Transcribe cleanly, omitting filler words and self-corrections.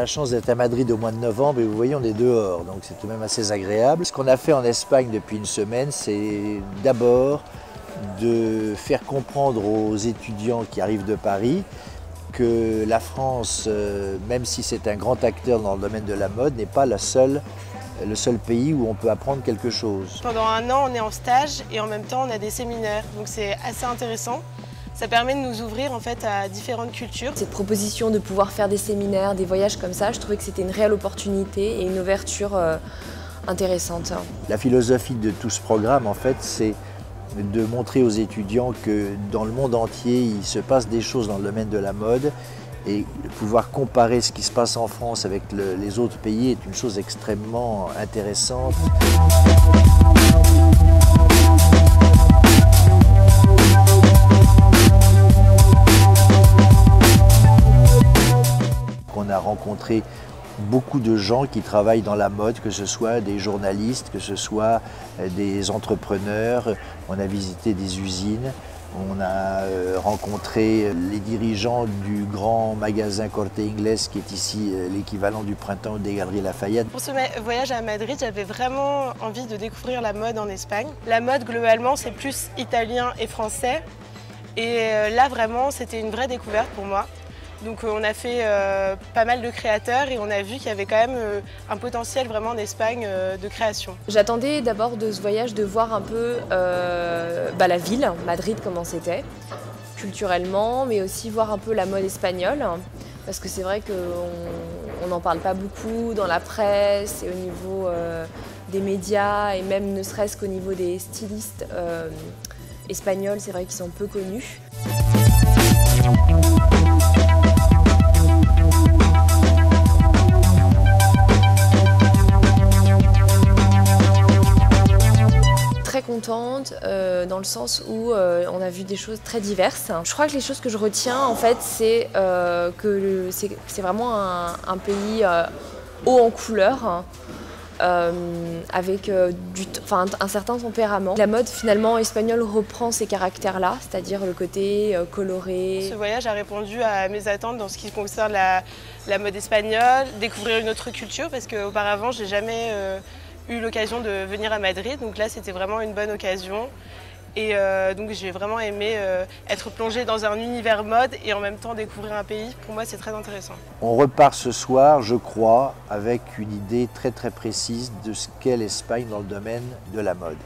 chance d'être à Madrid au mois de novembre et vous voyez, on est dehors, donc c'est tout de même assez agréable. Ce qu'on a fait en Espagne depuis une semaine, c'est d'abord de faire comprendre aux étudiants qui arrivent de Paris que la France, même si c'est un grand acteur dans le domaine de la mode, n'est pas le seul pays où on peut apprendre quelque chose. Pendant un an, on est en stage et en même temps, on a des séminaires, donc c'est assez intéressant. Ça permet de nous ouvrir en fait à différentes cultures. Cette proposition de pouvoir faire des séminaires, des voyages comme ça, je trouvais que c'était une réelle opportunité et une ouverture intéressante. La philosophie de tout ce programme, en fait, c'est de montrer aux étudiants que dans le monde entier, il se passe des choses dans le domaine de la mode et de pouvoir comparer ce qui se passe en France avec les autres pays est une chose extrêmement intéressante. On a rencontré beaucoup de gens qui travaillent dans la mode, que ce soit des journalistes, que ce soit des entrepreneurs. On a visité des usines, on a rencontré les dirigeants du grand magasin Corte Inglés qui est ici l'équivalent du printemps des Galeries Lafayette. Pour ce voyage à Madrid, j'avais vraiment envie de découvrir la mode en Espagne. La mode, globalement, c'est plus italien et français. Et là, vraiment, c'était une vraie découverte pour moi. Donc on a fait pas mal de créateurs et on a vu qu'il y avait quand même un potentiel vraiment en Espagne de création. J'attendais d'abord de ce voyage de voir un peu la ville, Madrid, comment c'était, culturellement, mais aussi voir un peu la mode espagnole. Parce que c'est vrai qu'on n'en parle pas beaucoup dans la presse et au niveau des médias et même ne serait-ce qu'au niveau des stylistes espagnols, c'est vrai qu'ils sont peu connus. Très contente dans le sens où on a vu des choses très diverses. Je crois que les choses que je retiens en fait c'est que c'est vraiment un pays haut en couleurs avec un certain tempérament. La mode finalement espagnole reprend ces caractères-là, c'est-à-dire le côté coloré. Ce voyage a répondu à mes attentes dans ce qui concerne la mode espagnole, découvrir une autre culture parce qu'auparavant j'ai jamais eu l'occasion de venir à Madrid, donc là c'était vraiment une bonne occasion et donc j'ai vraiment aimé être plongée dans un univers mode et en même temps découvrir un pays. Pour moi c'est très intéressant. On repart ce soir, je crois, avec une idée très précise de ce qu'est l'Espagne dans le domaine de la mode.